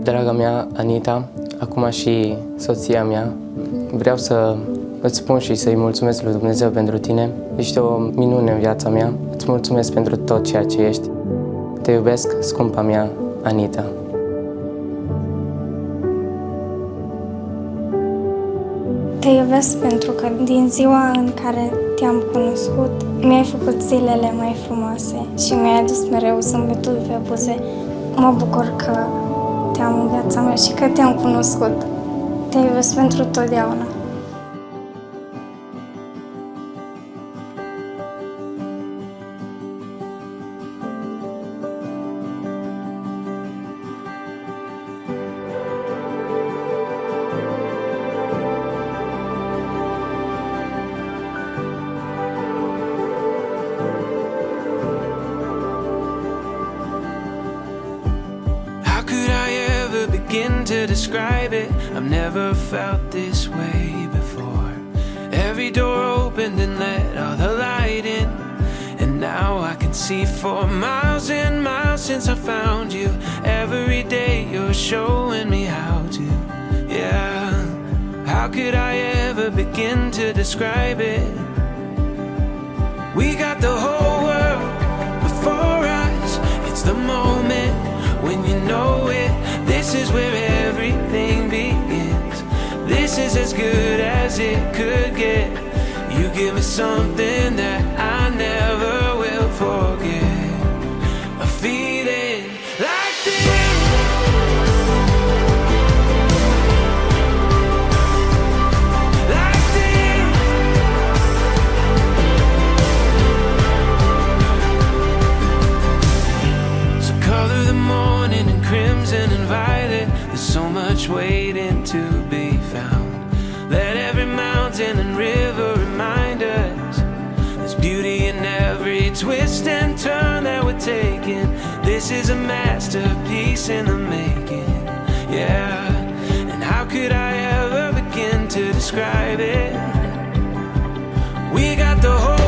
Draga mea, Anita, acum și soția mea, vreau să îți spun și să-i mulțumesc lui Dumnezeu pentru tine. Ești o minune în viața mea. Îți mulțumesc pentru tot ceea ce ești. Te iubesc, scumpa mea, Anita. Te iubesc pentru că din ziua în care te-am cunoscut, mi-ai făcut zilele mai frumoase și mi-ai adus mereu zâmbetul pe buze. Mă bucur că te-am în viața mea și că te-am cunoscut. Te iubesc pentru totdeauna. Begin to describe it. I've never felt this way before. Every door opened and let all the light in, and now I can see for miles and miles since I found you. Every day you're showing me how to, yeah. How could I ever begin to describe it? We got the whole world before us. It's the moment when you know it. This is where everything begins. This is as good as it could get. You give me something that I never will forget. A feeling like this. Like this. So color the morning in crimson and violet. There's so much waiting to be found. Let every mountain and river remind us there's beauty in every twist and turn that we're taking. This is a masterpiece in the making, yeah. And how could I ever begin to describe it? We got the whole